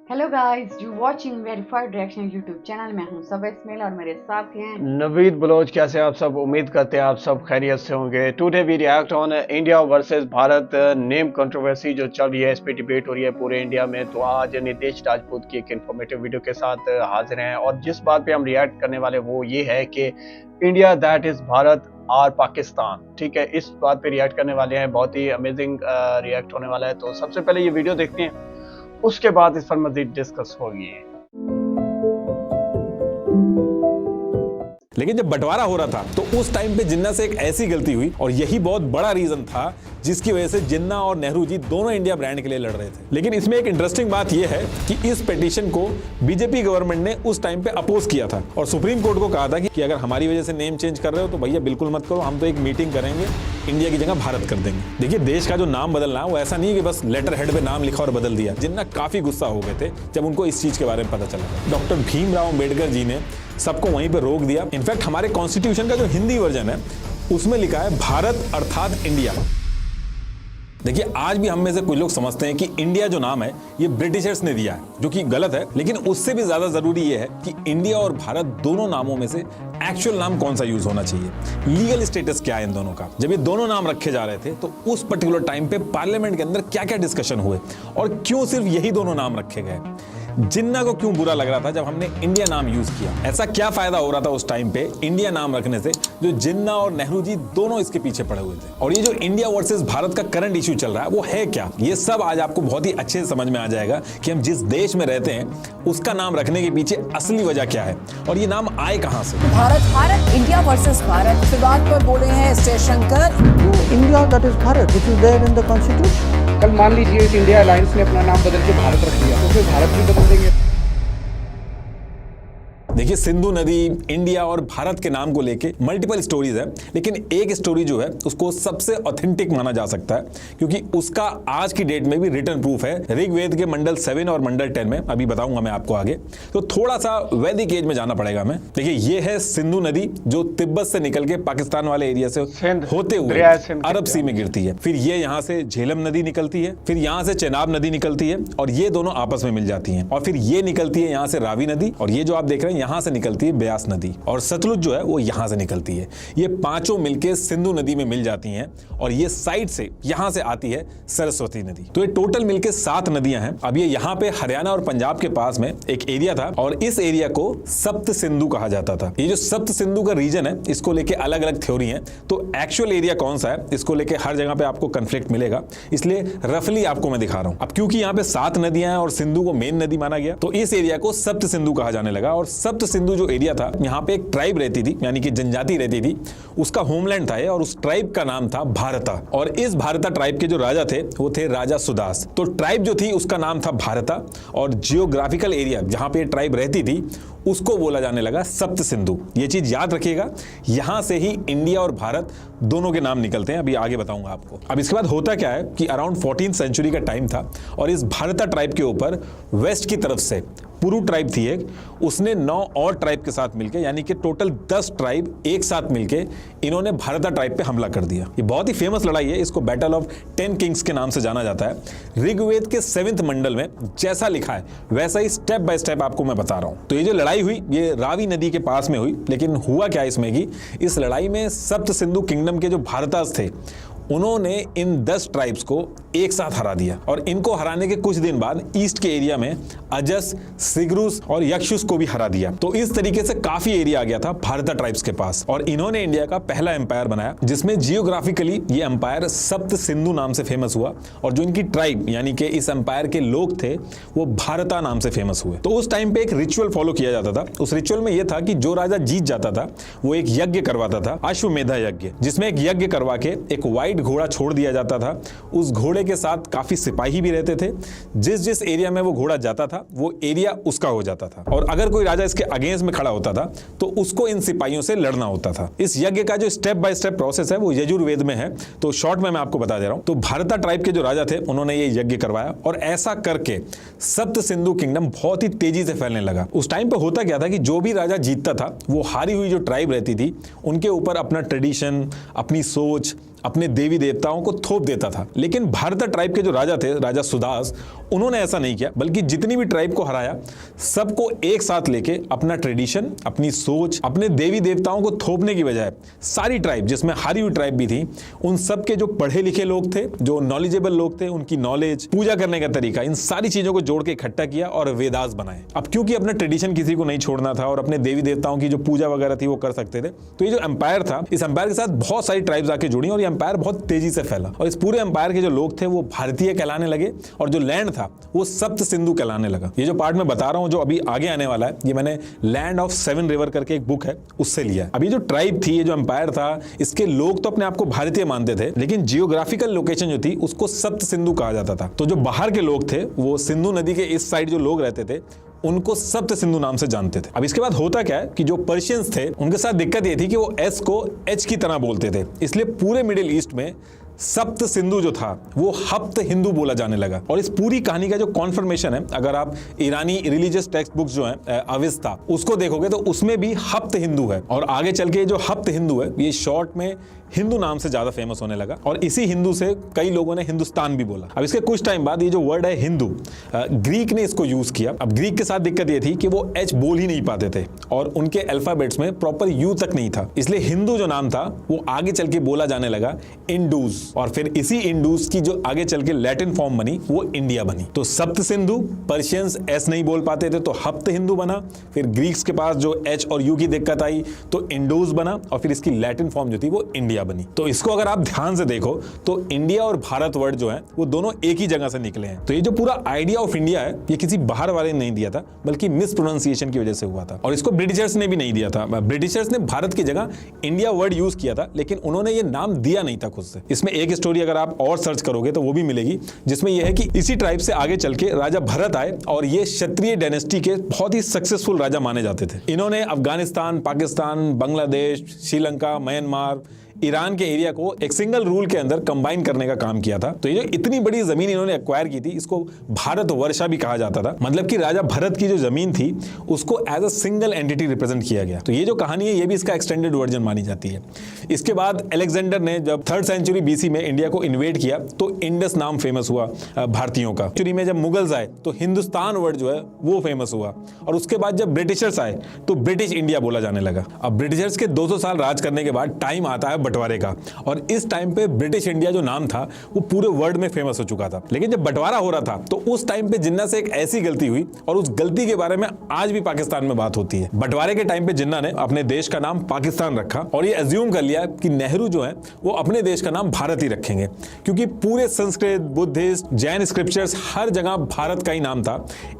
Hello guys, you watching verified reaction YouTube channel में हूं सब इस्माइल और मेरे साथ हैं नवीद बलोच। कैसे आप सब? उम्मीद करते हैं आप सब खैरियत से होंगे। Today we react on India versus Bharat name controversy जो चल रही है, इस पे डिबेट हो रही है पूरे इंडिया में। तो आज नितेश राजपूत की एक इन्फॉर्मेटिव वीडियो के साथ हाजिर हैं और जिस बात पे हम रिएक्ट करने वाले वो ये है कि इंडिया दैट इज भारत और पाकिस्तान। ठीक है, इस बात पे रिएक्ट करने वाले हैं। बहुत ही अमेजिंग रिएक्ट होने वाला है। तो सबसे पहले ये वीडियो देखते हैं, उसके बाद इस पर मजीद डिस्कस होगी। लेकिन जब बंटवारा हो रहा था तो उस टाइम पे जिन्ना से एक ऐसी गलती हुई और यही बहुत बड़ा रीजन था जिसकी वजह से जिन्ना और नेहरू जी दोनों इंडिया ब्रांड के लिए लड़ रहे थे। लेकिन इसमें एक इंटरेस्टिंग बात यह है कि इस पिटीशन को बीजेपी गवर्नमेंट ने उस टाइम पे अपोज किया था और सुप्रीम कोर्ट को कहा था कि अगर हमारी वजह से नेम चेंज कर रहे हो तो भैया बिल्कुल मत करो, हम तो एक मीटिंग करेंगे, इंडिया की जगह भारत कर देंगे। देखिए, देश का जो नाम बदलना है वो ऐसा नहीं है कि बस लेटर हेड पे नाम लिखा और बदल दिया। जिन्ना काफी गुस्सा हो गए थे जब उनको इस चीज के बारे में पता चला। डॉक्टर भीमराव अंबेडकर जी ने सबको वहीं पे रोक दिया। इनफैक्ट हमारे कॉन्स्टिट्यूशन का जो हिंदी वर्जन है उसमें लिखा है भारत अर्थात इंडिया। देखिए, आज भी हम में से कुछ लोग समझते हैं कि इंडिया जो नाम है ये ब्रिटिशर्स ने दिया है, जो कि गलत है। लेकिन उससे भी ज्यादा जरूरी ये है कि इंडिया और भारत दोनों नामों में से एक्चुअल नाम कौन सा यूज होना चाहिए, लीगल स्टेटस क्या है इन दोनों का। जब ये दोनों नाम रखे जा रहे थे तो उस पर्टिकुलर टाइम पे पार्लियामेंट के अंदर क्या क्या डिस्कशन हुए और क्यों सिर्फ यही दोनों नाम रखे गए। जिन्ना को क्यों बुरा लग रहा था जब हमने इंडिया नाम यूज किया, ऐसा क्या फायदा हो रहा था उस टाइम पे इंडिया नाम रखने से जो जिन्ना और नेहरू जी दोनों इसके पीछे पड़े हुए थे। और ये जो इंडिया वर्सेस भारत का करंट इश्यू चल रहा है वो है क्या, ये सब आज आपको बहुत ही अच्छे से समझ में आ जाएगा कि हम जिस देश में रहते हैं उसका नाम रखने के पीछे असली वजह क्या है और ये नाम आए कहां से। भारत इंडिया वर्सेस भारत विवाद पर बोले हैं S Jaishankar. India that is Bharat, it is there in the constitution. कल मान लीजिए इस इंडिया अलायंस ने अपना नाम बदल के भारत रख दिया तो फिर भारत भी बदल देंगे। देखिए, सिंधु नदी, इंडिया और भारत के नाम को लेके मल्टीपल स्टोरीज है, लेकिन एक स्टोरी जो है उसको सबसे ऑथेंटिक माना जा सकता है क्योंकि उसका आज की डेट में भी रिटर्न प्रूफ है ऋग्वेद के मंडल 7 और मंडल 10 में। अभी बताऊंगा मैं आपको आगे। तो थोड़ा सा वैदिक एज में जाना पड़ेगा हमें। देखिए, ये है सिंधु नदी जो तिब्बत से निकल के पाकिस्तान वाले एरिया से होते हुए अरब सी में गिरती है। फिर ये यहाँ से झेलम नदी निकलती है, फिर यहाँ से चेनाब नदी निकलती है और ये दोनों आपस में मिल जाती है। और फिर ये निकलती है यहाँ से रावी नदी और ये जो आप देख रहे हैं यहां से निकलती है ब्यास नदी और सतलुज जो है वो यहां से निकलती है। ये पांचों मिलके सिंधु नदी में मिल जाती हैं और ये साइड से यहां से आती है सरस्वती नदी। तो ये टोटल मिलके 7 नदियां हैं। अब ये यहां पे हरियाणा और पंजाब के पास में एक एरिया था और इस एरिया को सप्त सिंधु कहा जाता था। ये जो सप्त सिंधु का रीजन है इसको लेके अलग अलग थ्योरी है। तो एक्चुअल एरिया कौन सा है इसको लेके हर जगह पे आपको कंफ्लिक्ट मिलेगा, इसलिए रफली आपको मैं दिखा रहा हूं। अब क्योंकि यहाँ पे 7 नदियां हैं और सिंधु को मेन नदी माना गया तो इस एरिया को सप्त सिंधु कहा जाने लगा। और सप्त सिंधु जो एरिया था यहाँ पे एक ट्राइब रहती थी, यानी कि जनजाति रहती थी, उसका होमलैंड था ये और उस ट्राइब का नाम था भारता। और इस भारता ट्राइब के जो राजा थे वो थे राजा सुदास। तो ट्राइब जो थी उसका नाम था भारता और जियोग्राफिकल एरिया जहां पे ट्राइब रहती थी उसको बोला जाने लगा सप्त सिंधु। ये चीज याद रखिएगा, यहां से ही इंडिया और भारत दोनों के नाम निकलते हैं। अभी आगे बताऊंगा आपको। अब इसके बाद होता क्या है कि अराउंड 14th सेंचुरी का टाइम था और इस भारता ट्राइब के ऊपर वेस्ट की तरफ से पुरु ट्राइब थी एक, उसने 9 और ट्राइब के साथ मिलकर यानी कि टोटल 10 ट्राइब एक साथ मिलकर इन्होंने भारता ट्राइब पे हमला कर दिया। ये बहुत ही फेमस लड़ाई है, इसको बैटल ऑफ 10 किंग्स के नाम से जाना जाता है। ऋग्वेद के 7th मंडल में जैसा लिखा है वैसा ही स्टेप बाय स्टेप आपको मैं बता रहा हूं। तो ये जो लड़ाई हुई ये रावी नदी के पास में हुई, लेकिन हुआ क्या इसमें कि इस लड़ाई में सप्त सिंधु किंगडम के जो भारतास थे उन्होंने इन 10 ट्राइब्स को एक साथ हरा दिया और इनको हराने के कुछ दिन बाद ईस्ट के एरिया में अजस, सिग्रुस और यक्षुस को भी हरा दिया। तो इस तरीके से काफी एरिया आ गया था भारता ट्राइब्स के पास और इन्होंने इंडिया का पहला एम्पायर बनाया जिसमें जियोग्राफिकली ये एम्पायर सप्त सिंधु नाम से फेमस हुआ और जो इनकी ट्राइब यानी कि इस एम्पायर के लोग थे वो भारता नाम से फेमस हुए। तो उस टाइम पे एक रिचुअल फॉलो किया जाता था। उस रिचुअल में यह था कि जो राजा जीत जाता था वो एक यज्ञ करवाता था, अश्वमेधा यज्ञ, जिसमें एक यज्ञ करवा के एक वाइट घोड़ा छोड़ दिया जाता था। उस घोड़े के साथ काफी सिपाही भी रहते थे। जिस जिस एरिया में वो घोड़ा जाता था वो एरिया उसका हो जाता था और अगर कोई राजा इसके अगेंस्ट में खड़ा होता था तो उसको इन सिपाहियों से लड़ना होता था। इस यज्ञ का जो स्टेप बाय स्टेप प्रोसेस है वो यजुर्वेद में है, तो शॉर्ट में मैं आपको बता दे रहा हूं। तो भारता ट्राइब के जो राजा थे उन्होंने ये यज्ञ करवाया और ऐसा करके सप्त सिंधु किंगडम बहुत ही तेजी से फैलने लगा। उस टाइम पे होता क्या था कि जो भी राजा जीतता था वो हारी हुई जो ट्राइब रहती थी उनके ऊपर अपना ट्रेडिशन, अपनी सोच, अपने देवी देवताओं को थोप देता था। लेकिन भारता ट्राइब के जो राजा थे, राजा सुदास, उन्होंने ऐसा नहीं किया, बल्कि जितनी भी ट्राइब को हराया सबको एक साथ लेके अपना ट्रेडिशन, अपनी सोच, अपने देवी देवताओं को थोपने की बजाय सारी ट्राइब, जिसमें हारी हुई ट्राइब भी थी, उन सब के जो पढ़े लिखे लोग थे, जो नॉलेजेबल लोग थे, उनकी नॉलेज, पूजा करने का तरीका, इन सारी चीजों को जोड़ के इकट्ठा किया और वेदास बनाए। अब क्योंकि अपना ट्रेडिशन किसी को नहीं छोड़ना था और अपने देवी देवताओं की जो पूजा वगैरह थी वो कर सकते थे, तो ये जो एम्पायर था, इस एम्पायर के साथ बहुत सारी ट्राइब्स आके जुड़ी और ये एम्पायर बहुत तेजी से फैला और इस पूरे एम्पायर के जो लोग थे वो भारतीय कहलाने लगे और जो लैंड था वो सप्त सिंधु कहलाने लगा। ये जो पार्ट मैं बता रहा हूं जो अभी आगे आने वाला है, ये मैंने लैंड ऑफ 7 रिवर करके एक बुक है उससे लिया है। अभी जो ट्राइब थी, ये जो एम्पायर था, इसके लोग तो अपने आप को भारतीय मानते थे, लेकिन जियोग्राफिकल लोकेशन जो थी उसको सप्त सिंधु कहा जाता था। तो जो बाहर के लोग थे वो सिंधु नदी के इस साइड जो लोग रहते थे उनको सप्त सिंधु नाम से जानते थे। अब इसके बाद होता क्या है कि जो पर्शियंस थे उनके साथ दिक्कत ये थी कि वो एस को एच की तरह बोलते थे, इसलिए पूरे मिडिल ईस्ट में सप्त सिंधु जो था वो हप्त हिंदू बोला जाने लगा। और इस पूरी कहानी का जो कॉन्फर्मेशन है, अगर आप ईरानी रिलीजियस टेक्स्ट बुक्स जो है अविस्ता उसको देखोगे तो उसमें भी हप्त हिंदू है और आगे चल के जो हप्त हिंदू है ये शॉर्ट में हिंदू नाम से ज्यादा फेमस होने लगा और इसी हिंदू से कई लोगों ने हिंदुस्तान भी बोला। अब इसके कुछ टाइम बाद ये जो वर्ड है हिंदू, ग्रीक ने इसको यूज किया। अब ग्रीक के साथ दिक्कत ये थी कि वो एच बोल ही नहीं पाते थे और उनके अल्फाबेट्स में प्रॉपर यू तक नहीं था, इसलिए हिंदू जो नाम था वो आगे चल के बोला जाने लगा इंडूज और फिर इसी इंडूज की जो आगे चल के लैटिन फॉर्म बनी वो इंडिया बनी। तो सप्त सिंधु, पर्शियंस एस नहीं बोल पाते थे तो हप्त हिंदू बना, फिर ग्रीक्स के पास जो एच और यू की दिक्कत आई तो इंडूज बना और फिर इसकी लैटिन फॉर्म जो थी वो इंडिया बनी। तो इसको अगर आप ध्यान से देखो तो इंडिया और भारत वर्ड जो है वो दोनों एक ही जगह से निकले हैं। तो ये जो पूरा आइडिया ऑफ इंडिया है ये किसी बाहर वाले ने नहीं दिया था, बल्कि मिस प्रोनाउंसिएशन की वजह से हुआ था और इसको ब्रिटिशर्स ने भी नहीं दिया था। ब्रिटिशर्स ने भारत की जगह इंडिया वर्ड यूज किया था, लेकिन उन्होंने ये नाम दिया नहीं था खुद से। इसमें एक स्टोरी अगर आप और सर्च करोगे तो वो भी मिलेगी, जिसमें यह है कि इसी ट्राइब से आगे चल के राजा भरत आए और ये क्षत्रिय डायनेस्टी के बहुत ही सक्सेसफुल राजा माने जाते थे। इन्होंने अफगानिस्तान, पाकिस्तान, बांग्लादेश, श्रीलंका, म्यांमार, ईरान के एरिया को एक सिंगल रूल के अंदर कंबाइन करने का काम किया था। तो ये जो इतनी बड़ी जमीन इन्होंने एक्वायर की थी इसको भारत वर्षा भी कहा जाता था, मतलब कि राजा भरत की जो जमीन थी उसको as a single entity represent किया गया। तो ये जो कहानी है ये भी इसका एक्सटेंडेड वर्जन मानी जाती है। इसके बाद अलेक्जेंडर ने जब 3rd सेंचुरी BC में इंडिया को इन्वेड किया तो इंडस नाम फेमस हुआ भारतीयों का। सेंचुरी में जब मुगल्स आए तो हिंदुस्तान वर्ड जो है वो फेमस हुआ और उसके बाद जब ब्रिटिशर्स आए तो ब्रिटिश इंडिया बोला जाने लगा। अब ब्रिटिशर्स के 200 साल राज करने के बाद टाइम आता है बंटवारे का और इस टाइम पे ब्रिटिश इंडिया जो नाम था वो पूरे वर्ल्ड में फेमस हो चुका था। लेकिन जब बंटवारा हो रहा था तो उस टाइम पे जिन्ना से एक ऐसी गलती हुई और उस गलती के बारे में आज भी पाकिस्तान में बात होती है। बंटवारे के टाइम पे जिन्ना ने अपने देश का नाम पाकिस्तान रखा और ये एज्यूम कर लिया कि नेहरू जो है वो अपने देश का नाम भारत ही रखेंगे, क्योंकि पूरे संस्कृत, बुद्धिस्ट, जैन स्क्रिप्चर्स हर जगह भारत का ही नाम था,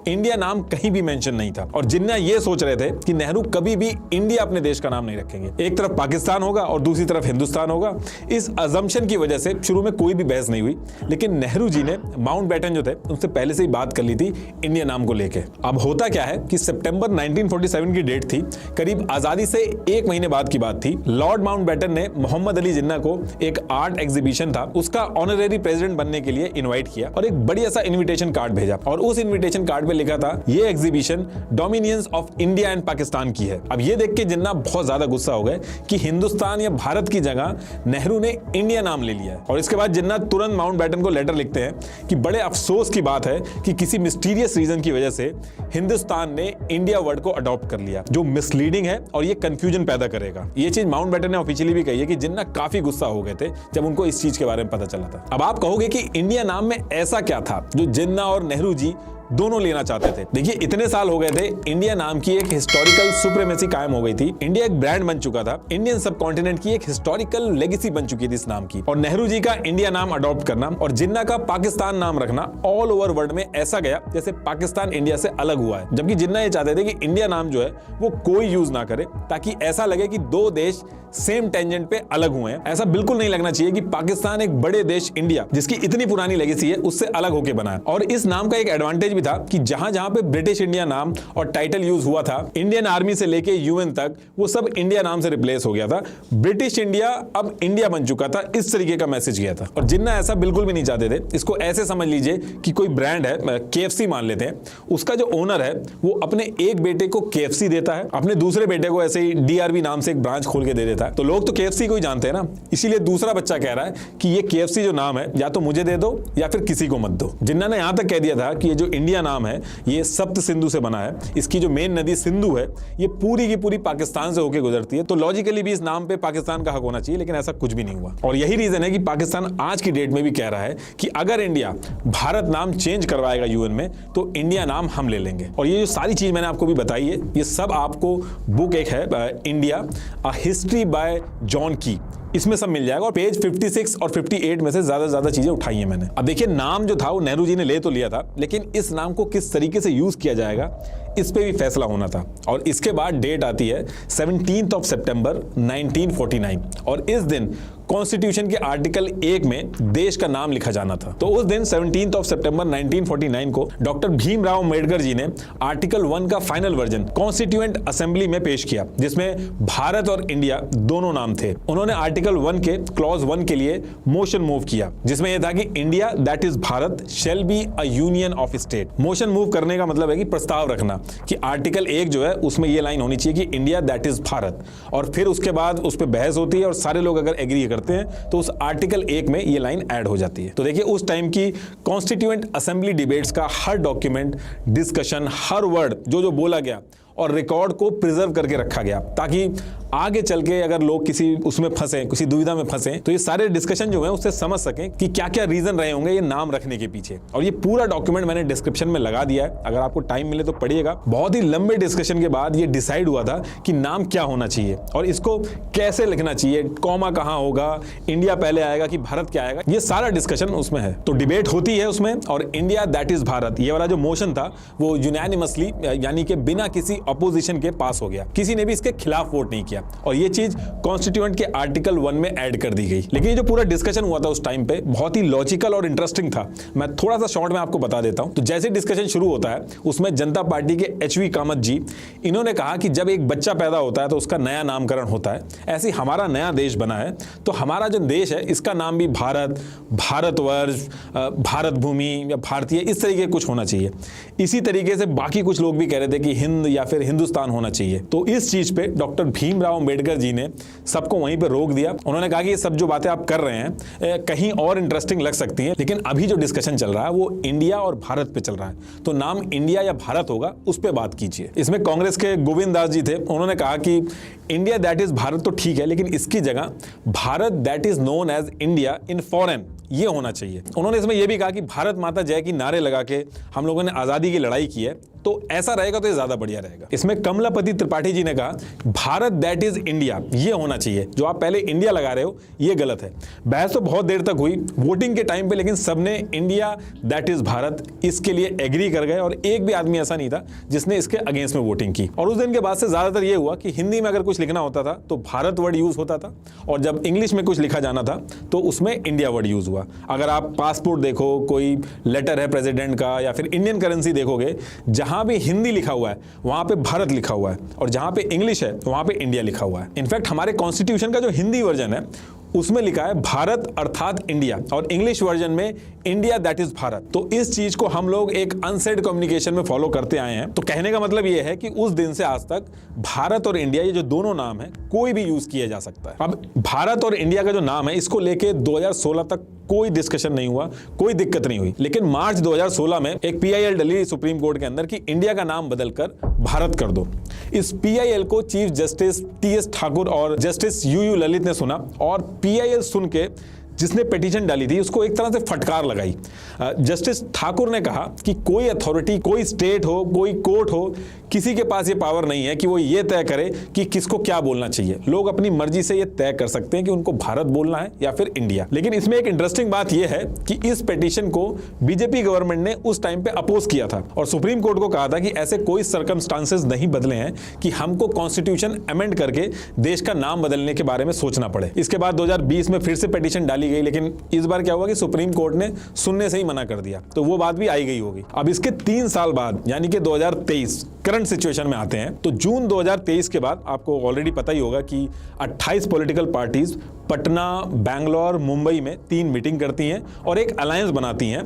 इंडिया नाम कहीं भी मेंशन नहीं था। और जिन्ना ये सोच रहे थे कि नेहरू कभी भी इंडिया अपने देश का नाम नहीं रखेंगे, एक तरफ पाकिस्तान होगा और दूसरी तरफ हिंदुस्तान होगा। इस अजम्पशन की वजह से शुरू में कोई भी बहस नहीं हुई, लेकिन नेहरू जी ने माउंटबेटन जो थे उनसे पहले से ही बात कर ली थी इंडिया नाम को लेके। अब होता क्या है कि सितंबर 1947 की डेट थी, करीब आजादी से 1 महीने बाद की बात थी। लॉर्ड माउंटबेटन ने मोहम्मद अली जिन्ना को एक आर्ट एग्जीबिशन था उसका ऑनरेरी प्रेसिडेंट बनने के लिए इनवाइट किया और एक बढ़िया सा इन्विटेशन कार्ड भेजा और उस इन्विटेशन कार्ड पे लिखा था ये exhibition dominions of India and Pakistan की है। अब ये देख के जिन्ना बहुत ज्यादा गुस्सा हो गए कि हिंदुस्तान या भारत की जगह नेहरू ने इंडिया नाम ले लिया है। और इसके बाद जिन्ना तुरंत माउंटबेटन को लेटर लिखते हैं कि बड़े अफसोस की बात है कि किसी मिस्टीरियस रीजन की वजह से हिंदुस्तान ने इंडिया वर्ड को अडॉप्ट कर लिया, जो मिसलीडिंग है और ये कंफ्यूजन पैदा करेगा। ये चीज माउंटबेटन ने ऑफिशियली भी कही है कि जिन्ना काफी गुस्सा हो गए थे जब उनको इस चीज के बारे में पता चला था। अब आप कहोगे कि इंडिया नाम में ऐसा क्या था जो जिन्ना और नेहरू जी दोनों लेना चाहते थे। देखिए इतने साल हो गए थे, इंडिया नाम की एक हिस्टोरिकल सुप्रीमेसी कायम हो गई थी, इंडिया एक ब्रांड बन चुका था, इंडियन सबकॉन्टिनेंट की एक हिस्टोरिकल लेगेसी बन चुकी थी इस नाम की। और नेहरू जी का इंडिया नाम अडॉप्ट करना और जिन्ना का पाकिस्तान नाम रखना ऑल ओवर वर्ल्ड में ऐसा गया जैसे पाकिस्तान इंडिया से अलग हुआ है, जबकि जिन्ना ये चाहते थे कि इंडिया नाम जो है वो कोई यूज ना करे ताकि ऐसा लगे कि 2 देश सेम टेंजेंट पे अलग हुए हैं। ऐसा बिल्कुल नहीं लगना चाहिए कि पाकिस्तान एक बड़े देश इंडिया जिसकी इतनी पुरानी लेगेसी है उससे अलग होकर बना है। और इस नाम का एक एडवांटेज भी था कि जहां जहां पे ब्रिटिश इंडिया नाम और टाइटल यूज हुआ था, इंडियन आर्मी से लेके यूएन तक वो सब इंडिया नाम से रिप्लेस हो गया था। ब्रिटिश इंडिया अब इंडिया बन चुका था, इस तरीके का मैसेज गया था। और जिन्ना ऐसा बिल्कुल भी नहीं चाहते थे। इसको ऐसे समझ लीजिए कि कोई ब्रांड है, KFC मान लेते हैं, उसका जो ओनर ओनर है वो अपने एक बेटे को KFC देता है, अपने दूसरे बेटे को ऐसे ही DRV नाम से एक ब्रांच खोल के दे देता है। तो लोग तो KFC को ही जानते हैं ना, इसीलिए दूसरा बच्चा कह रहा है कि ये KFC जो नाम है या तो मुझे दे दो या फिर किसी को मत दो। जिन्ना ने यहां तक कह दिया था कि ये जो इंडिया नाम है ये सप्त सिंधु से बना है, इसकी जो मेन नदी सिंधु है ये पूरी की पूरी पाकिस्तान से होकर गुजरती है, तो लॉजिकली भी इस नाम पे पाकिस्तान का हक होना चाहिए, लेकिन ऐसा कुछ भी नहीं हुआ। और यही रीजन है कि पाकिस्तान आज की डेट में भी कह रहा है कि अगर इंडिया भारत नाम चेंज करवाएगा UN में तो इंडिया नाम हम ले लेंगे। और ये जो सारी चीज मैंने आपको भी बताई है ये सब आपको बुक एक है India a history by John की, इसमें सब मिल जाएगा। और पेज 56 और 58 में से ज्यादा चीजें उठाई हैं मैंने। अब देखिए नाम जो था वो नेहरू जी ने ले तो लिया था, लेकिन इस नाम को किस तरीके से यूज किया जाएगा इस पे भी फैसला होना था। और इसके बाद डेट आती है 17 सितंबर 1949 और इस दिन कॉन्स्टिट्यूशन के आर्टिकल 1 में देश का नाम लिखा जाना था। तो उस दिन 17 सितंबर 1949 को डॉक्टर भीमराव अम्बेडकर जी ने आर्टिकल 1 का फाइनल वर्जन कॉन्स्टिट्यूएंट असेंबली में पेश किया, जिसमें भारत और इंडिया दोनों नाम थे। उन्होंने आर्टिकल 1 के क्लॉज 1 के लिए मोशन मूव किया, जिसमें यह था कि India that is Bharat shall be a union of state. Motion move करने का मतलब है कि प्रस्ताव रखना कि आर्टिकल 1 जो है उसमें यह लाइन होनी चाहिए कि इंडिया दैट इज भारत, और फिर उसके बाद उस पर बहस होती है और सारे लोग अगर एग्री करते हैं तो उस आर्टिकल 1 में ये लाइन ऐड हो जाती है। तो देखिए उस टाइम की कॉन्स्टिट्यूएंट असेंबली डिबेट्स का हर डॉक्यूमेंट, डिस्कशन, हर वर्ड जो बोला गया और रिकॉर्ड को प्रिजर्व करके रखा गया, ताकि आगे चल के अगर लोग किसी उसमें फंसे, किसी दुविधा में फंसे, तो ये सारे डिस्कशन जो है उससे समझ सकें कि क्या क्या रीजन रहे होंगे ये नाम रखने के पीछे। और ये पूरा डॉक्यूमेंट मैंने डिस्क्रिप्शन में लगा दिया है, अगर आपको टाइम मिले तो पढ़िएगा। बहुत ही लंबे डिस्कशन के बाद ये डिसाइड हुआ था कि नाम क्या होना चाहिए और इसको कैसे लिखना चाहिए, कॉमा कहाँ होगा, इंडिया पहले आएगा कि भारत क्या आएगा, ये सारा डिस्कशन उसमें है। तो डिबेट होती है उसमें, और इंडिया दैट इज भारत ये वाला जो मोशन था वो यूनानिमसली यानी कि बिना किसी अपोजिशन के पास हो गया, किसी ने भी इसके खिलाफ वोट नहीं किया, और ये चीज कॉन्स्टिट्यूएंट के आर्टिकल 1 में ऐड कर दी गई। लेकिन ये जो पूरा डिस्कशन हुआ था उस टाइम पे बहुत ही लॉजिकल और इंटरेस्टिंग था। मैं थोड़ा सा शॉर्ट में आपको बता देता हूं। तो जैसे डिस्कशन शुरू होता है उसमें जनता पार्टी के HV कामत जी, इन्होंने कहा कि जब एक बच्चा पैदा होता है तो उसका नया नामकरण होता है, ऐसे हमारा नया देश बना है तो हमारा जो देश है इसका नाम भी भारत, भारतवर्ष, भारत भूमि या भारतीय इस तरीके कुछ होना चाहिए। इसी तरीके से बाकी कुछ लोग भी कह रहे थे कि हिंद या फिर हिंदुस्तान होना चाहिए। तो इस चीज पे डॉक्टर भीमराव अंबेडकर जी ने सबको वहीं पे रोक दिया। उन्होंने कहा कि ये सब जो बातें आप कर रहे हैं कहीं और इंटरेस्टिंग लग सकती हैं, लेकिन अभी जो डिस्कशन चल रहा है वो इंडिया और भारत पे चल रहा है, तो नाम इंडिया या भारत होगा उस पे बात कीजिए। इसमें कांग्रेस के गोविंद दास जी थे, उन्होंने कहा कि इंडिया दैट इज भारत तो ठीक है, लेकिन इसकी जगह Bharat that is known as India in foreign ये होना चाहिए। उन्होंने इसमें यह भी कहा कि भारत माता जय की नारे लगा के हम लोगों ने आजादी की लड़ाई की है, तो ऐसा रहेगा तो ये ज्यादा बढ़िया रहेगा। इसमें कमलापति त्रिपाठी जी ने कहा भारत दैट इज इंडिया ये होना चाहिए, जो आप पहले इंडिया लगा रहे हो ये गलत है। बहस तो बहुत देर तक हुई वोटिंग के टाइम पे, लेकिन सबने इंडिया दैट इज भारत इसके लिए एग्री कर गए, और एक भी आदमी ऐसा नहीं था जिसने इसके अगेंस्ट में वोटिंग की। और उस दिन के बाद से ज्यादातर ये हुआ कि हिंदी में अगर कुछ लिखना होता था तो भारत वर्ड यूज होता था, और जब इंग्लिश में कुछ लिखा जाना था तो उसमें इंडिया वर्ड यूज हुआ। अगर आप पासपोर्ट देखो, कोई लेटर है प्रेसिडेंट का, या फिर इंडियन करेंसी देखोगे, जहां भी हिंदी लिखा हुआ है वहां पे भारत लिखा हुआ है, और जहां पे इंग्लिश है वहां पे इंडिया लिखा हुआ है। इनफैक्ट हमारे कॉन्स्टिट्यूशन का जो हिंदी वर्जन है उसमें लिखा है भारत अर्थात इंडिया, और इंग्लिश वर्जन में इंडिया दैट इज भारत। तो इस चीज को हम लोग एक अनसेड कम्युनिकेशन में फॉलो करते आए हैं। तो कहने का मतलब यह है कि उस दिन से आज तक भारत और इंडिया ये जो दोनों नाम है कोई भी यूज किया जा सकता है। अब भारत और इंडिया का जो नाम है इसको लेके 2016 तक कोई डिस्कशन नहीं हुआ, कोई दिक्कत नहीं हुई, लेकिन मार्च 2016 में एक PIL डली सुप्रीम कोर्ट के अंदर कि इंडिया का नाम बदलकर भारत कर दो। इस PIL को चीफ जस्टिस TS ठाकुर और जस्टिस UU ललित ने सुना, और PIL सुन के जिसने पिटीशन डाली थी उसको एक तरह से फटकार लगाई। जस्टिस ठाकुर ने कहा कि कोई अथॉरिटी, कोई स्टेट हो, कोई कोर्ट हो, किसी के पास ये पावर नहीं है कि वो ये तय करे कि किसको क्या बोलना चाहिए। लोग अपनी मर्जी से ये तय कर सकते हैं कि उनको भारत बोलना है या फिर इंडिया। लेकिन इसमें एक इंटरेस्टिंग बात यह है कि इस पिटीशन को बीजेपी गवर्नमेंट ने उस टाइम पे अपोज किया था, और सुप्रीम कोर्ट को कहा था कि ऐसे कोई सर्कमस्टांसेस नहीं बदले हैं कि हमको कॉन्स्टिट्यूशन अमेंड करके देश का नाम बदलने के बारे में सोचना पड़े। इसके बाद 2020 में फिर से पिटीशन डाली गई, लेकिन इस बार क्या हुआ कि सुप्रीम कोर्ट ने सुनने से ही मना कर दिया, तो वो बात भी आई गई होगी। अब इसके 3 साल बाद यानी कि 2023 करंट सिचुएशन में आते हैं। तो जून 2023 के बाद आपको ऑलरेडी पता ही होगा कि 28 पॉलिटिकल पार्टीज पटना, बैंगलोर, मुंबई में 3 मीटिंग करती हैं और एक अलायंस बनाती हैं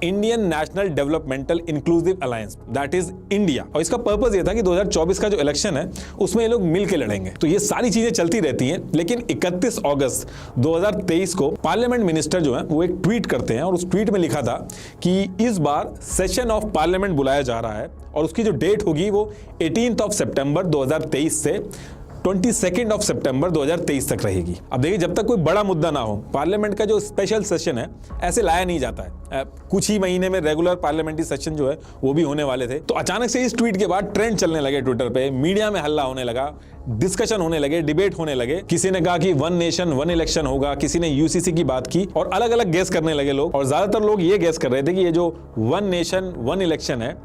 Indian national developmental inclusive alliance, that is India. और इसका पर्पस ये था कि 2024 का जो इलेक्शन है उसमें ये लोग मिलकर लड़ेंगे। तो ये सारी चीजें चलती रहती हैं, लेकिन 31 अगस्त 2023 को पार्लियामेंट मिनिस्टर जो है वो एक ट्वीट करते हैं और उस ट्वीट में लिखा था कि इस बार सेशन ऑफ पार्लियामेंट बुलाया जा रहा है और उसकी जो डेट होगी वो 18 सितंबर 2023 से 22 सितंबर 2023 तक रहेगी। अब देखिए, जब तक कोई बड़ा मुद्दा ना हो, पार्लियामेंट का जो स्पेशल सेशन है ऐसे लाया नहीं जाता है। कुछ ही महीने में रेगुलर पार्लियामेंट्री सेशन जो है वो भी होने वाले थे। तो अचानक से इस ट्वीट के बाद ट्रेंड चलने लगे ट्विटर पे, मीडिया में हल्ला होने लगा, डिस्कशन होने लगे, डिबेट होने लगे। किसी ने कहा कि वन नेशन वन इलेक्शन होगा, किसी ने यूसीसी की बात की और अलग अलग गेस करने लगे लोग। और ज्यादातर लोग ये गेस कर रहे थे कि ये जो वन नेशन वन इलेक्शन है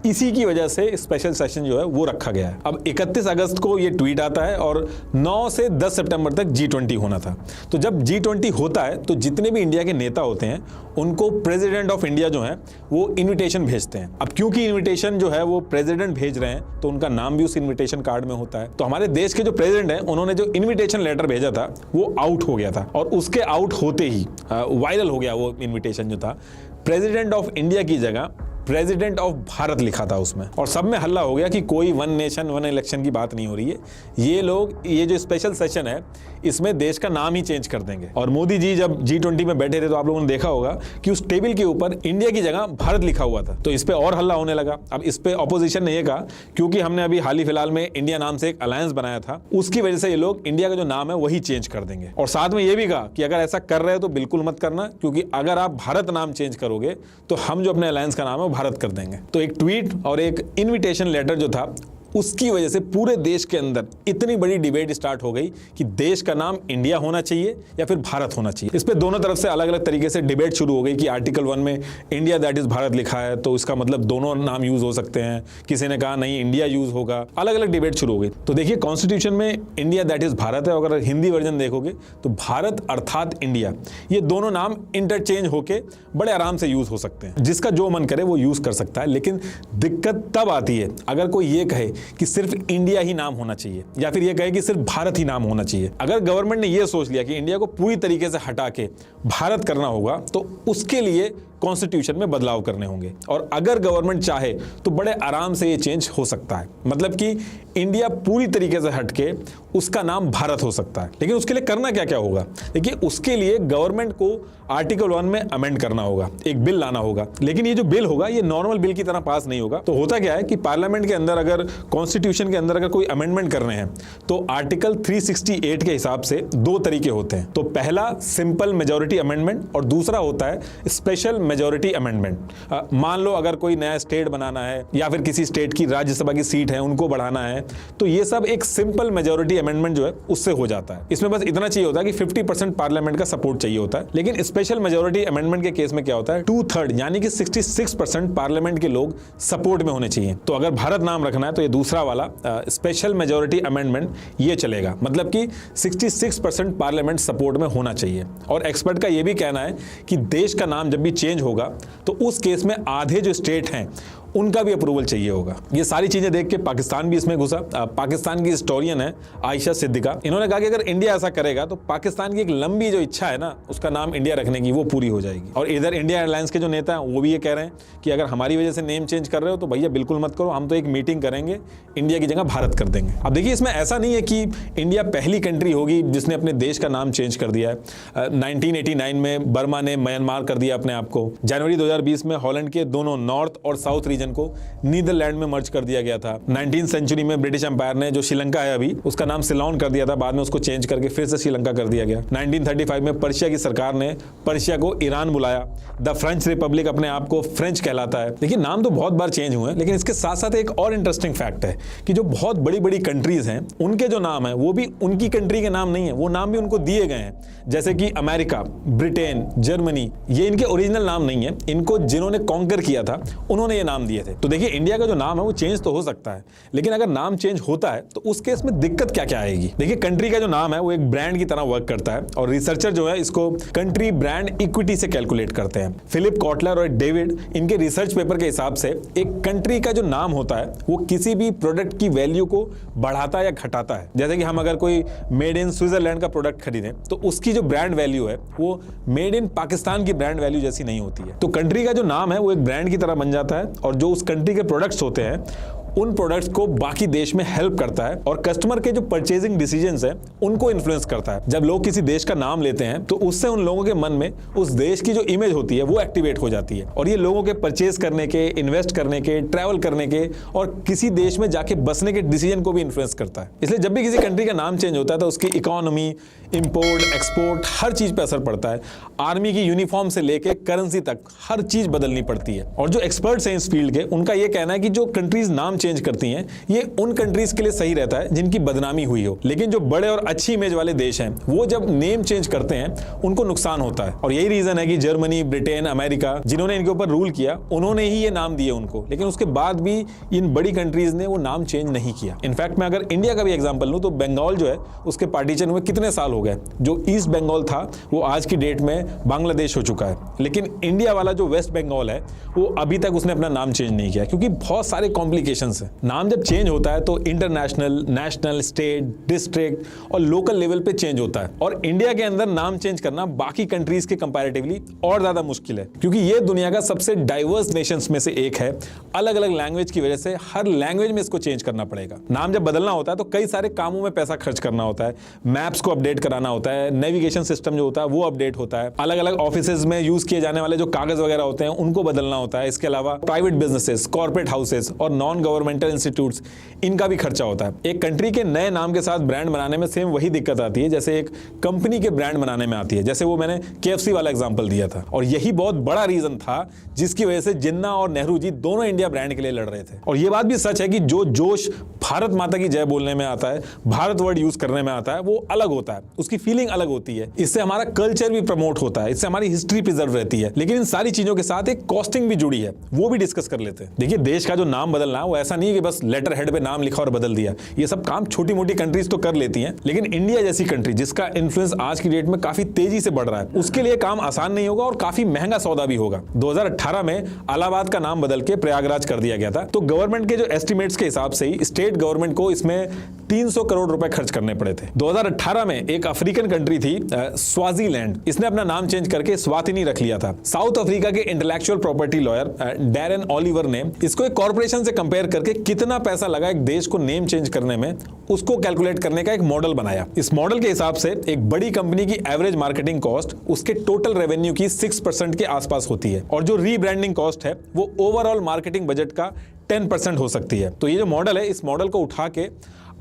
इसी की वजह से स्पेशल सेशन जो है वो रखा गया है। अब 31 अगस्त को ये ट्वीट आता है और 9 से 10 सितंबर तक G20 होना था। तो जब G20 होता है तो जितने भी इंडिया के नेता होते हैं उनको प्रेसिडेंट ऑफ इंडिया जो है वो इन्विटेशन भेजते हैं। अब क्योंकि इन्विटेशन जो है वो प्रेसिडेंट भेज रहे हैं तो उनका नाम भी उस इन्विटेशन कार्ड में होता है। तो हमारे देश के जो प्रेसिडेंट हैं उन्होंने जो इन्विटेशन लेटर भेजा था वो आउट हो गया था और उसके आउट होते ही वायरल हो गया वो इन्विटेशन जो था। प्रेसिडेंट ऑफ इंडिया की जगह प्रेसिडेंट ऑफ भारत लिखा था उसमें और सब में हल्ला हो गया कि कोई वन नेशन वन इलेक्शन की बात नहीं हो रही है। ये लोग ये जो स्पेशल सेशन है इसमें देश का नाम ही चेंज कर देंगे। और मोदी जी जब G20 में बैठे थे तो आप लोगों ने देखा होगा कि उस टेबल के ऊपर इंडिया की जगह भारत लिखा हुआ था। तो इस पे और हल्ला होने लगा। अब इस पे ऑपोजिशन ने ये कहा क्योंकि हमने अभी हाल ही फिलहाल में इंडिया नाम से एक अलायंस बनाया था, उसकी वजह से ये लोग इंडिया का जो नाम है वही चेंज कर देंगे। और साथ में ये भी कहा कि अगर ऐसा कर रहे हो तो बिल्कुल मत करना, क्योंकि अगर आप भारत नाम चेंज करोगे तो हम जो अपने अलायंस का नाम है वो भारत कर देंगे। तो एक ट्वीट और एक इनविटेशन लेटर जो था उसकी वजह से पूरे देश के अंदर इतनी बड़ी डिबेट स्टार्ट हो गई कि देश का नाम इंडिया होना चाहिए या फिर भारत होना चाहिए। इस पे दोनों तरफ से अलग अलग तरीके से डिबेट शुरू हो गई कि आर्टिकल 1 में इंडिया दैट इज भारत लिखा है तो इसका मतलब दोनों नाम यूज हो सकते हैं। किसी ने कहा नहीं इंडिया यूज होगा, अलग अलग डिबेट शुरू हो गई। तो देखिए, कॉन्स्टिट्यूशन में इंडिया दैट इज भारत है, अगर हिंदी वर्जन देखोगे तो भारत अर्थात इंडिया, ये दोनों नाम इंटरचेंज होके बड़े आराम से यूज हो सकते हैं। जिसका जो मन करे वो यूज कर सकता है। लेकिन दिक्कत तब आती है अगर कोई ये कहे कि सिर्फ इंडिया ही नाम होना चाहिए या फिर ये कहे कि सिर्फ भारत ही नाम होना चाहिए। अगर गवर्नमेंट ने ये सोच लिया कि इंडिया को पूरी तरीके से हटा के भारत करना होगा तो उसके लिए कॉन्स्टिट्यूशन में बदलाव करने होंगे। और अगर गवर्नमेंट चाहे तो बड़े आराम से ये चेंज हो सकता है, मतलब कि इंडिया पूरी तरीके से हटके उसका नाम भारत हो सकता है। लेकिन उसके लिए करना क्या क्या होगा? देखिए, उसके लिए गवर्नमेंट को आर्टिकल 1 में अमेंड करना होगा, एक बिल लाना होगा। लेकिन ये जो बिल होगा ये नॉर्मल बिल की तरह पास नहीं होगा। तो होता क्या है कि पार्लियामेंट के अंदर अगर कॉन्स्टिट्यूशन के अंदर अगर कोई अमेंडमेंट करने हैं तो आर्टिकल 368 के हिसाब से दो तरीके होते हैं। तो पहला सिंपल मेजोरिटी अमेंडमेंट और दूसरा होता है स्पेशल मेजोरिटी अमेंडमेंट। मान लो अगर कोई नया स्टेट बनाना है या फिर किसी स्टेट की राज्यसभा की सीट है उनको बढ़ाना है तो ये सब एक सिंपल मेजोरिटी अमेंडमेंट जो है उससे हो जाता है। इसमें बस इतना चाहिए होता है कि 50% पार्लियामेंट का सपोर्ट चाहिए होता है। लेकिन स्पेशल मेजोरिटी अमेंडमेंट के केस में क्या होता है, 2/3 यानी कि 66% पार्लियामेंट के लोग सपोर्ट में होने चाहिए। तो अगर भारत नाम रखना है तो ये दूसरा वाला स्पेशल मेजोरिटी अमेंडमेंट ये चलेगा, मतलब कि 66% पार्लियामेंट सपोर्ट में होना चाहिए। और एक्सपर्ट का ये भी कहना है कि देश का नाम जब भी चेंज होगा तो उस केस में आधे जो स्टेट हैं उनका भी अप्रूवल चाहिए होगा। ये सारी चीजें देख के पाकिस्तान भी इसमें घुसा। पाकिस्तान की हिस्टोरियन है आयशा सिद्दीका, इन्होंने कहा कि अगर इंडिया ऐसा करेगा तो पाकिस्तान की एक लंबी जो इच्छा है ना उसका नाम इंडिया रखने की वो पूरी हो जाएगी। और इधर इंडिया एयरलाइंस के जो नेता हैं वो भी ये कह रहे हैं कि अगर हमारी वजह से नेम चेंज कर रहे हो तो भैया बिल्कुल मत करो, हम तो एक मीटिंग करेंगे, इंडिया की जगह भारत कर देंगे। अब देखिए, इसमें ऐसा नहीं है कि इंडिया पहली कंट्री होगी जिसने अपने देश का नाम चेंज कर दिया है। 1989 में बर्मा ने म्यांमार कर दिया अपने आप को। जनवरी 2020 में हॉलैंड के दोनों नॉर्थ और साउथ रीजन को नीदरलैंड में मर्ज कर दिया गया था। 19th सेंचुरी में ब्रिटिश एम्पायर ने जो श्रीलंका है अभी उसका नाम सिलोन कर दिया था, बाद में उसको चेंज करके फिर से श्रीलंका कर दिया गया। 1935 में पर्शिया की सरकार ने पर्शिया को ईरान बुलाया। द फ्रेंच रिपब्लिक अपने आप को फ्रेंच कहलाता है। देखिए, नाम तो बहुत बार चेंज हुए हैं, लेकिन इसके साथ साथ एक और इंटरेस्टिंग फैक्ट है कि जो बहुत बड़ी बड़ी कंट्रीज हैं उनके जो नाम है वो भी उनकी कंट्री के नाम नहीं है, वो नाम भी उनको दिए गए हैं। जैसे कि अमेरिका, ब्रिटेन, जर्मनी, ये इनके ओरिजिनल नाम नहीं है, इनको जिन्होंने कॉन्कर किया था उन्होंने ये नाम दिया। दिए थे। तो देखिए, इंडिया का जो नाम है वो चेंज तो हो सकता है, लेकिन अगर नाम चेंज होता है तो उस केस में दिक्कत क्या क्या आएगी। देखिए, कंट्री का जो नाम है वो एक ब्रांड की तरह वर्क करता है और रिसर्चर जो है इसको कंट्री ब्रांड इक्विटी से कैलकुलेट करते हैं। फिलिप कॉटलर और डेविड, इनके रिसर्च पेपर के हिसाब से एक कंट्री का जो नाम होता है वो किसी भी प्रोडक्ट की वैल्यू को बढ़ाता या घटाता है। जैसे कि हम अगर कोई मेड इन स्विट्जरलैंड का प्रोडक्ट खरीदें तो उसकी जो ब्रांड वैल्यू है वो मेड इन पाकिस्तान की ब्रांड वैल्यू जैसी नहीं होती है। तो कंट्री का जो नाम है वो एक ब्रांड की तरह बन जाता है और जो उस कंट्री के प्रोडक्ट्स होते हैं उन प्रोडक्ट्स को बाकी देश में हेल्प करता है और कस्टमर के जो परचेजिंग डिसीजंस हैं उनको इन्फ्लुएंस करता है। जब लोग किसी देश का नाम लेते हैं तो उससे उन लोगों के मन में उस देश की जो इमेज होती है वो एक्टिवेट हो जाती है और ये लोगों के परचेज करने के, इन्वेस्ट करने के, ट्रैवल करने के और किसी देश में जाके बसने के डिसीजन को भी इन्फ्लुएंस करता है। इसलिए जब भी किसी कंट्री का नाम चेंज होता है तो उसकी इकोनॉमी, इंपोर्ट, एक्सपोर्ट, हर चीज पे असर पड़ता है। आर्मी की यूनिफॉर्म से लेके करेंसी तक हर चीज बदलनी पड़ती है। और जो एक्सपर्ट्स हैं इस फील्ड के, उनका ये कहना है कि जो कंट्रीज नाम चेंज करती हैं ये उन कंट्रीज के लिए सही रहता है जिनकी बदनामी हुई हो, लेकिन जो बड़े और अच्छी इमेज वाले देश हैं वो जब नेम चेंज करते हैं उनको नुकसान होता है। और यही रीजन है कि जर्मनी, ब्रिटेन, अमेरिका, जिन्होंने इनके ऊपर रूल किया उन्होंने ही ये नाम दिए उनको, लेकिन उसके बाद भी इन बड़ी कंट्रीज ने वो नाम चेंज नहीं किया। इनफैक्ट मैं अगर इंडिया का भी एग्जांपल लूं तो बंगाल जो है उसके पार्टीशन हुए कितने साल हो गए। जो ईस्ट बंगाल था वो आज की डेट में बांग्लादेश हो चुका है, लेकिन इंडिया वाला जो वेस्ट बंगाल है वो अभी तक उसने अपना नाम चेंज नहीं किया, क्योंकि बहुत सारे कॉम्प्लिकेशंस हैं। नाम जब चेंज होता है तो इंटरनेशनल, नेशनल, स्टेट, डिस्ट्रिक्ट और लोकल लेवल पे चेंज होता है। और इंडिया के अंदर नाम चेंज करना बाकी कंट्रीज के कंपैरेटिवली और ज्यादा मुश्किल है, क्योंकि ये दुनिया का सबसे डाइवर्स नेशंस में से एक है। अलग अलग लैंग्वेज की वजह से हर लैंग्वेज में इसको चेंज करना पड़ेगा। नाम जब बदलना होता है तो कई सारे कामों में पैसा खर्च करना होता है, मैप्स को अपडेट कराना होता है, नेविगेशन सिस्टम जो होता है वो अपडेट होता है, अलग अलग ऑफिसेज में यूज किए जाने वाले जो कागज वगैरह होते हैं उनको बदलना होता है। इसके अलावा प्राइवेट बिजनेसेस, कॉर्पोरेट हाउसेस और नॉन गवर्नमेंटल इंस्टीट्यूट्स, इनका भी खर्चा होता है। एक कंट्री के नए नाम के साथ ब्रांड बनाने में सेम वही दिक्कत आती है जैसे एक कंपनी के ब्रांड बनाने में आती है। जैसे वो मैंने KFC वाला एग्जांपल दिया था, और यही बहुत बड़ा रीजन था जिसकी वजह से जिन्ना और नेहरू जी दोनों इंडिया ब्रांड के लिए लड़ रहे थे। और ये बात भी सच है कि जो जोश भारत माता की जय बोलने में आता है, भारत वर्ड यूज करने में आता है, वो अलग होता है, उसकी फीलिंग अलग होती है। इससे हमारा कल्चर भी प्रमोट होता है, इससे हमारी हिस्ट्री प्रिजर्व रहती है। लेकिन इन सारी चीजों के साथ एक कॉस्टिंग भी जुड़ी है, वो भी डिस्कस कर लेते हैं। देखिए, देश का जो नाम बदलना वो ऐसा नहीं है कि बस लेटर हेड पे नाम लिखा और बदल दिया। ये सब काम छोटी मोटी कंट्रीज तो कर लेती हैं, लेकिन इंडिया जैसी कंट्री जिसका इन्फ्लुएंस आज की डेट में काफी तेजी से बढ़ रहा है, उसके लिए काम आसान नहीं होगा और काफी महंगा सौदा भी होगा। 2018 में इलाहाबाद का नाम बदल के प्रयागराज कर दिया गया था। तो गवर्नमेंट के जो एस्टिमेट्स के हिसाब से ही स्टेट गवर्नमेंट को इसमें 300 करोड़ रुपए खर्च करने पड़े थे। 2018 में एक अफ्रीकन कंट्री थी स्वाजीलैंड, इसने अपना नाम चेंज करके स्वातिनी रख लिया था। साउथ अफ्रीका के intellectual property lawyer Darren Oliver ने इसको एक कॉर्पोरेशन से कंपेयर करके कितना पैसा लगा एक देश को नेम चेंज करने में, उसको कैलकुलेट करने का एक मॉडल बनाया। इस मॉडल के हिसाब से एक बड़ी कंपनी की एवरेज मार्केटिंग कॉस्ट उसके टोटल रेवेन्यू की 6% के आसपास होती है, और जो रीब्रांडिंग कॉस्ट है वो ओवरऑल मार्केटिंग बजट का 10% हो सकती है। तो ये जो मॉडल है, इस मॉडल को उठा के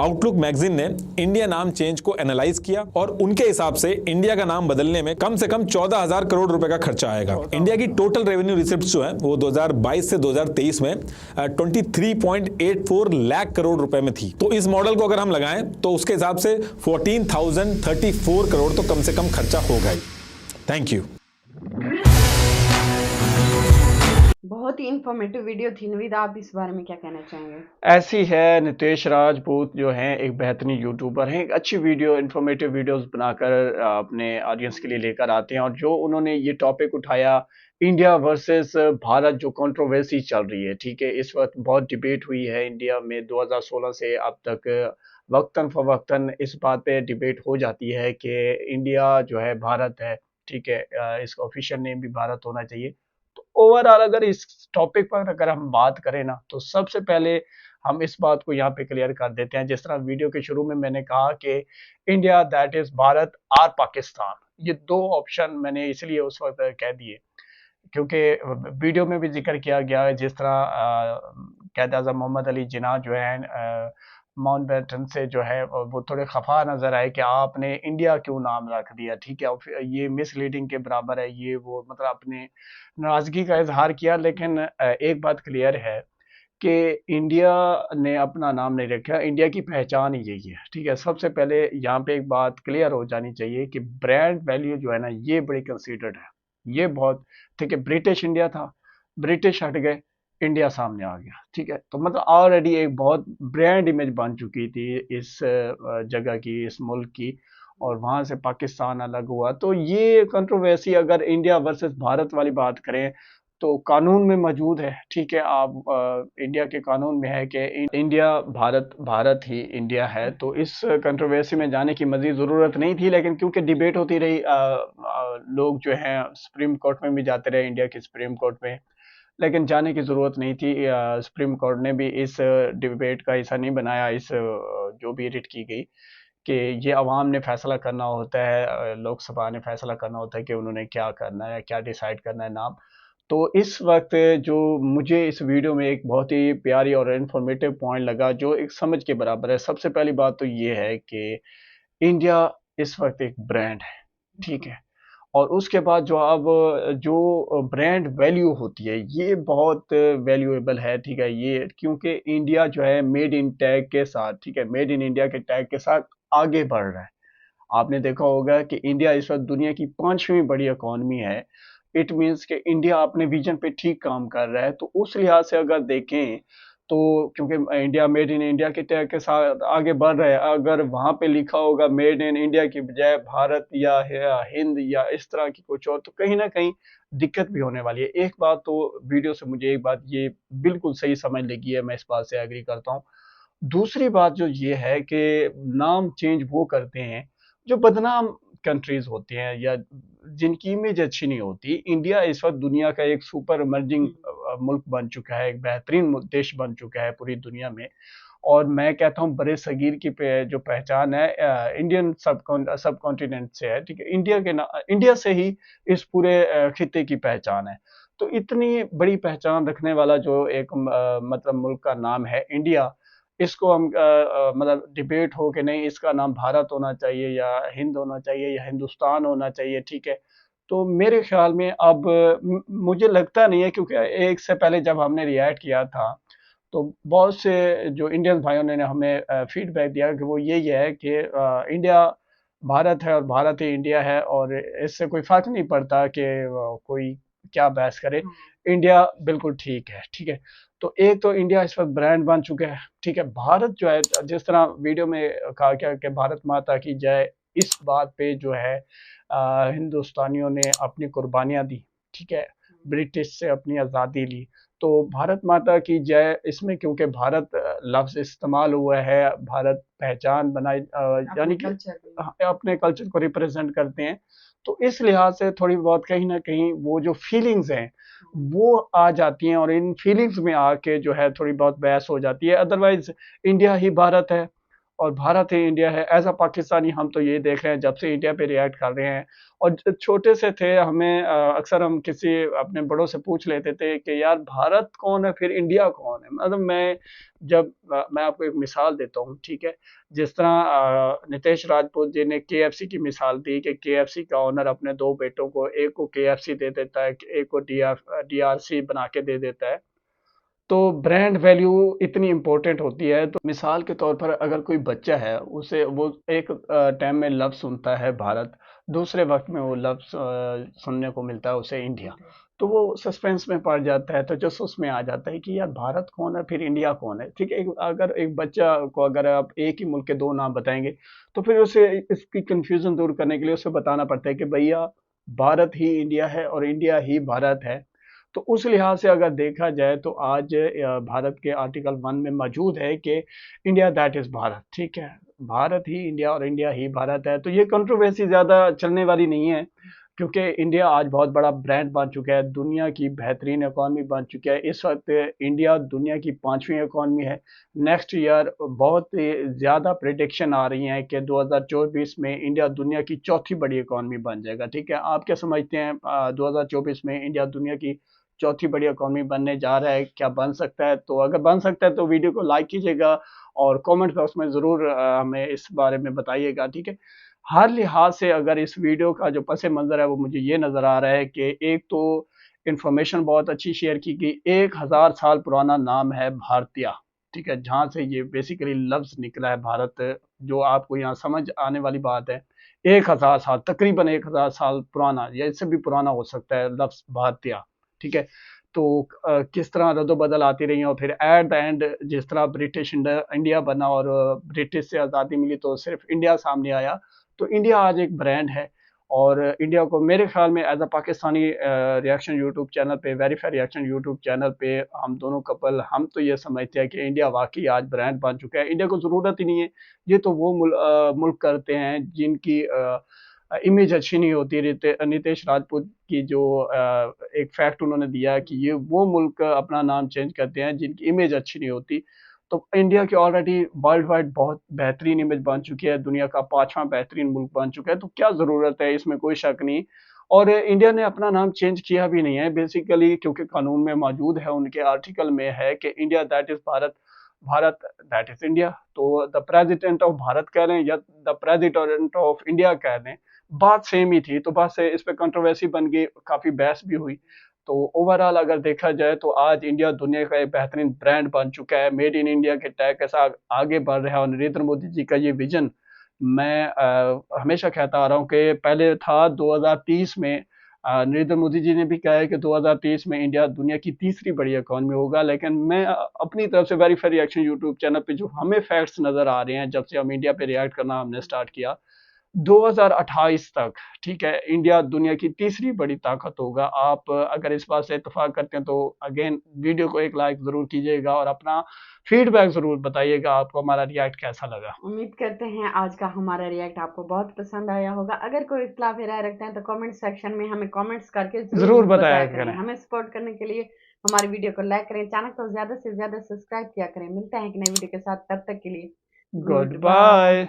आउटलुक मैगजीन ने इंडिया नाम चेंज को एनालाइज किया और उनके हिसाब से इंडिया का नाम बदलने में कम से कम 14,000 करोड़ रुपए का खर्चा आएगा। इंडिया की टोटल रेवेन्यू रिसिप्ट्स जो है वो 2022 से 2023 में 23.84 लाख करोड़ रुपए में थी। तो इस मॉडल को अगर हम लगाएं तो उसके हिसाब से 14,034 करोड़ तो कम से कम खर्चा होगा ही। Thank you. बहुत ही इंफॉर्मेटिव वीडियो थी। नवीद, आप इस बारे में क्या कहना चाहेंगे? ऐसी है, नितेश राजपूत जो हैं एक बेहतरीन यूट्यूबर हैं, एक अच्छी वीडियो, इंफॉर्मेटिव वीडियोस बनाकर अपने ऑडियंस के लिए लेकर आते हैं। और जो उन्होंने ये टॉपिक उठाया, इंडिया वर्सेस भारत, जो कंट्रोवर्सी चल रही है, ठीक है, इस वक्त बहुत डिबेट हुई है इंडिया में 2016 से अब तक। वक्तन फवक्तन इस बात पे डिबेट हो जाती है कि इंडिया जो है भारत है, ठीक है, इसका ऑफिशियल नेम भी भारत होना चाहिए। तो ओवरऑल अगर इस टॉपिक पर अगर हम बात करें ना, तो सबसे पहले हम इस बात को यहाँ पे क्लियर कर देते हैं। जिस तरह वीडियो के शुरू में मैंने कहा कि इंडिया दैट इज भारत और पाकिस्तान, ये दो ऑप्शन मैंने इसलिए उस वक्त कह दिए क्योंकि वीडियो में भी जिक्र किया गया है। जिस तरह कैद आज़म मोहम्मद अली जिन्ना जो है माउंटबेटन से जो है वो थोड़े खफा नजर आए कि आपने इंडिया क्यों नाम रख दिया, ठीक है, और ये मिसलीडिंग के बराबर है, ये वो, मतलब अपने नाराजगी का इजहार किया। लेकिन एक बात क्लियर है कि इंडिया ने अपना नाम नहीं रखा, इंडिया की पहचान ही यही है, ठीक है। सबसे पहले यहाँ पे एक बात क्लियर हो जानी चाहिए कि ब्रांड वैल्यू जो है ना, ये बड़ी कंसीडर्ड है, ये बहुत, ठीक है। ब्रिटिश इंडिया था, ब्रिटिश हट गए, इंडिया सामने आ गया। ठीक है, तो मतलब ऑलरेडी एक बहुत ब्रांड इमेज बन चुकी थी इस जगह की, इस मुल्क की, और वहां से पाकिस्तान अलग हुआ। तो ये कंट्रोवर्सी अगर इंडिया वर्सेस भारत वाली बात करें तो कानून में मौजूद है। ठीक है, आप इंडिया के कानून में है कि इंडिया भारत, भारत ही इंडिया है। तो इस कंट्रोवर्सी में जाने की मजीद ज़रूरत नहीं थी, लेकिन क्योंकि डिबेट होती रही, लोग जो हैं सुप्रीम कोर्ट में भी जाते रहे, इंडिया की सुप्रीम कोर्ट में, लेकिन जाने की ज़रूरत नहीं थी। सुप्रीम कोर्ट ने भी इस डिबेट का हिस्सा नहीं बनाया, इस जो भी रिट की गई, कि ये अवाम ने फैसला करना होता है, लोकसभा ने फैसला करना होता है कि उन्होंने क्या करना है, क्या डिसाइड करना है नाम। तो इस वक्त जो मुझे इस वीडियो में एक बहुत ही प्यारी और इन्फॉर्मेटिव पॉइंट लगा, जो एक समझ के बराबर है। सबसे पहली बात तो ये है कि इंडिया इस वक्त एक ब्रांड है। ठीक है, और उसके बाद जो अब जो ब्रांड वैल्यू होती है, ये बहुत वैल्यूएबल है। ठीक है, ये क्योंकि इंडिया जो है मेड इन टैग के साथ, ठीक है, मेड इन इंडिया के टैग के साथ आगे बढ़ रहा है। आपने देखा होगा कि इंडिया इस वक्त दुनिया की 5वीं बड़ी इकॉनमी है। इट मीन्स कि इंडिया अपने विजन पे ठीक काम कर रहा है। तो उस लिहाज से अगर देखें तो, क्योंकि इंडिया मेड इन इंडिया के टैग के साथ आगे बढ़ रहा है, अगर वहाँ पे लिखा होगा मेड इन इंडिया की बजाय भारत या हिंद या इस तरह की कुछ और, तो कहीं ना कहीं दिक्कत भी होने वाली है। एक बात तो वीडियो से मुझे एक बात ये बिल्कुल सही समझ लगी है, मैं इस बात से एग्री करता हूँ। दूसरी बात जो ये है कि नाम चेंज वो करते हैं जो बदनाम कंट्रीज होती हैं या जिनकी इमेज अच्छी नहीं होती। इंडिया इस वक्त दुनिया का एक सुपर इमर्जिंग मुल्क बन चुका है, एक बेहतरीन देश बन चुका है पूरी दुनिया में। और मैं कहता हूँ बड़े सगीर की जो पहचान है इंडियन सब कॉन्टिनेंट से है। ठीक है, इंडिया से ही इस पूरे खित्ते की पहचान है। तो इतनी बड़ी पहचान रखने वाला जो एक मतलब मुल्क का नाम है इंडिया, इसको हम मतलब डिबेट हो कि नहीं इसका नाम भारत होना चाहिए या हिंद होना चाहिए या हिंदुस्तान होना चाहिए। ठीक है, तो मेरे ख्याल में अब मुझे लगता नहीं है, क्योंकि एक से पहले जब हमने रिएक्ट किया था तो बहुत से जो इंडियन भाइयों ने हमें फीडबैक दिया कि वो यही है कि इंडिया भारत है और भारत ही इंडिया है, और इससे कोई फर्क नहीं पड़ता कि कोई क्या बहस करे, इंडिया बिल्कुल ठीक है। ठीक है, तो एक तो इंडिया इस वक्त ब्रांड बन चुका है। ठीक है, भारत जो है, जिस तरह वीडियो में कहा गया कि भारत माता की जय, इस बात पे जो है हिंदुस्तानियों ने अपनी कुर्बानियाँ दी। ठीक है, ब्रिटिश से अपनी आज़ादी ली, तो भारत माता की जय इसमें क्योंकि भारत लफ्ज़ इस्तेमाल हुआ है, भारत पहचान बनाई, यानी कि अपने कल्चर को रिप्रेजेंट करते हैं। तो इस लिहाज से थोड़ी बहुत कहीं ना कहीं वो जो फीलिंग्स हैं वो आ जाती हैं, और इन फीलिंग्स में आके जो है थोड़ी बहुत बहस हो जाती है। अदरवाइज इंडिया ही भारत है और भारत ही इंडिया है। एज अ पाकिस्तानी हम तो ये देख रहे हैं जब से इंडिया पे रिएक्ट कर रहे हैं, और छोटे से थे हमें अक्सर हम किसी अपने बड़ों से पूछ लेते थे कि यार भारत कौन है फिर इंडिया कौन है। मतलब मैं आपको एक मिसाल देता हूँ। ठीक है, जिस तरह नितेश राजपूत जी ने KFC की मिसाल दी कि KFC का ओनर अपने 2 बेटों को, एक को KFC दे देता है, एक को DRC बना के दे देता है। तो ब्रांड वैल्यू इतनी इम्पोर्टेंट होती है। तो मिसाल के तौर पर अगर कोई बच्चा है, उसे वो एक टाइम में लफ्ज़ सुनता है भारत, दूसरे वक्त में वो लफ्ज़ सुनने को मिलता है उसे इंडिया, तो वो सस्पेंस में पड़ जाता है, तजस्सुस में आ जाता है कि यार भारत कौन है फिर इंडिया कौन है। ठीक है, अगर एक बच्चा को अगर आप एक ही मुल्क के 2 नाम बताएंगे तो फिर उसे इसकी कंफ्यूजन दूर करने के लिए उसे बताना पड़ता है कि भैया भारत ही इंडिया है और इंडिया ही भारत है। तो उस लिहाज से अगर देखा जाए तो आज भारत के आर्टिकल 1 में मौजूद है कि इंडिया दैट इज़ भारत। ठीक है, भारत ही इंडिया और इंडिया ही भारत है। तो ये कंट्रोवर्सी ज़्यादा चलने वाली नहीं है, क्योंकि इंडिया आज बहुत बड़ा ब्रांड बन चुका है, दुनिया की बेहतरीन इकॉनमी बन चुकी है। इस वक्त इंडिया दुनिया की 5वीं इकॉनमी है। नेक्स्ट ईयर बहुत ज़्यादा प्रेडिक्शन आ रही हैं कि 2024 में इंडिया दुनिया की 4थी बड़ी इकॉनमी बन जाएगा। ठीक है, आप क्या समझते हैं 2024 में इंडिया दुनिया की 4थी बड़ी इकॉनमी बनने जा रहा है, क्या बन सकता है? तो अगर बन सकता है तो वीडियो को लाइक कीजिएगा और कमेंट बॉक्स में ज़रूर हमें इस बारे में बताइएगा। ठीक है, हर लिहाज से अगर इस वीडियो का जो पस मंज़र है वो मुझे ये नज़र आ रहा है कि एक तो इन्फॉर्मेशन बहुत अच्छी शेयर की गई। 1000 साल पुराना नाम है भारतीय। ठीक है, जहाँ से ये बेसिकली लफ्ज़ निकला है भारत, जो आपको यहाँ समझ आने वाली बात है। 1000 साल, तकरीबन 1000 साल पुराना या इससे भी पुराना हो सकता है लफ्ज़ भारतीय। ठीक है, तो किस तरह रद्दोबदल आती रही और फिर एट द एंड जिस तरह ब्रिटिश इंडिया बना और ब्रिटिश से आज़ादी मिली तो सिर्फ इंडिया सामने आया। तो इंडिया आज एक ब्रांड है और इंडिया को मेरे ख्याल में as a Pakistani reaction YouTube channel पे, वेरीफाई रिएक्शन यूट्यूब चैनल पे हम दोनों कपल हम तो ये समझते हैं कि इंडिया वाकई आज ब्रांड बन चुका है। इंडिया को ज़रूरत ही नहीं है, ये तो वो मुल्क करते हैं जिनकी इमेज अच्छी नहीं होती। नितेश राजपूत की जो एक फैक्ट उन्होंने दिया कि ये वो मुल्क अपना नाम चेंज करते हैं जिनकी इमेज अच्छी नहीं होती। तो इंडिया की ऑलरेडी वर्ल्ड वाइड बहुत बेहतरीन इमेज बन चुकी है, दुनिया का 5वां बेहतरीन मुल्क बन चुका है, तो क्या ज़रूरत है, इसमें कोई शक नहीं। और इंडिया ने अपना नाम चेंज किया भी नहीं है बेसिकली, क्योंकि कानून में मौजूद है, उनके आर्टिकल में है कि India that is Bharat, Bharat that is India. तो द प्रेसिडेंट ऑफ भारत कह लें या द प्रेसिडेंट ऑफ इंडिया कह लें, बात सेम ही थी। तो बस इस पे कंट्रोवर्सी बन गई, काफ़ी बहस भी हुई। तो ओवरऑल अगर देखा जाए तो आज इंडिया दुनिया का एक बेहतरीन ब्रांड बन चुका है, मेड इन इंडिया के टैग के साथ आगे बढ़ रहा है। और नरेंद्र मोदी जी का ये विजन मैं हमेशा कहता आ रहा हूँ कि पहले था 2030 में, नरेंद्र मोदी जी ने भी कहा है कि 2030 में इंडिया दुनिया की तीसरी बड़ी इकॉनमी होगा। लेकिन मैं अपनी तरफ से वेरीफाई रिएक्शन यूट्यूब चैनल पे जो हमें फैक्ट्स नज़र आ रहे हैं जब से हम इंडिया पे रिएक्ट करना हमने स्टार्ट किया, 2028 तक, ठीक है, इंडिया दुनिया की तीसरी बड़ी ताकत होगा। आप अगर इस बात से इत्तेफाक करते हैं तो अगेन वीडियो को एक लाइक ज़रूर कीजिएगा और अपना फीडबैक ज़रूर बताइएगा आपको हमारा रिएक्ट कैसा लगा। उम्मीद करते हैं आज का हमारा रिएक्ट आपको बहुत पसंद आया होगा। अगर कोई इख्तिलाफ़ी राय रखते हैं तो कमेंट सेक्शन में हमें कमेंट्स करके ज़रूर बताया करें। हमें सपोर्ट करने के लिए हमारी वीडियो को लाइक करें, चैनल को ज़्यादा से ज़्यादा सब्सक्राइब किया करें। मिलते हैं एक नई वीडियो के साथ, तब तक के लिए गुड बाय।